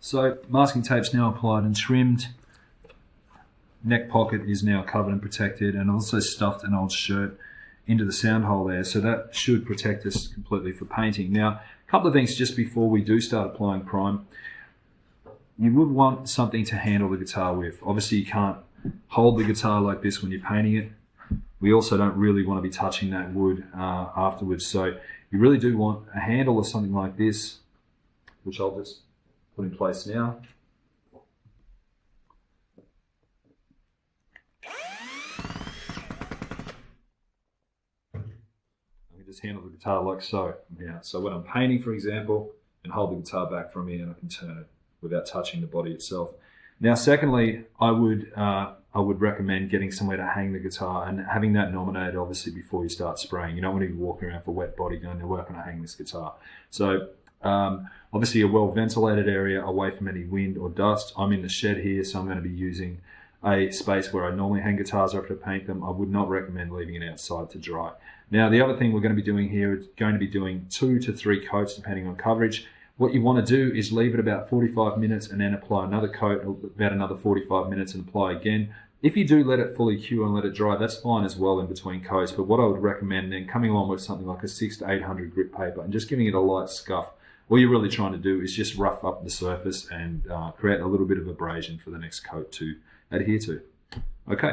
So masking tape's now applied and trimmed. Neck pocket is now covered and protected, and also stuffed an old shirt into the sound hole there, so that should protect us completely for painting. Now, a couple of things just before we do start applying prime. You would want something to handle the guitar with. Obviously you can't hold the guitar like this when you're painting it. We also don't really want to be touching that wood afterwards, so you really do want a handle or something like this, which I'll just put in place now. I can just handle the guitar like so. Yeah, so when I'm painting, for example, and hold the guitar back from here, and I can turn it without touching the body itself. Now, secondly, I would recommend getting somewhere to hang the guitar and having that nominated, obviously, before you start spraying. You don't want to be walking around for wet body going, where can I hang this guitar? So obviously a well-ventilated area away from any wind or dust. I'm in the shed here, so I'm going to be using a space where I normally hang guitars after I paint them. I would not recommend leaving it outside to dry. Now, the other thing we're going to be doing here is going to be doing 2 to 3 coats, depending on coverage. What you want to do is leave it about 45 minutes and then apply another coat, about another 45 minutes, and apply again. If you do let it fully cure and let it dry, that's fine as well in between coats. But what I would recommend then, coming along with something like a 600 to 800 grit paper and just giving it a light scuff. All you're really trying to do is just rough up the surface and create a little bit of abrasion for the next coat to adhere to. Okay.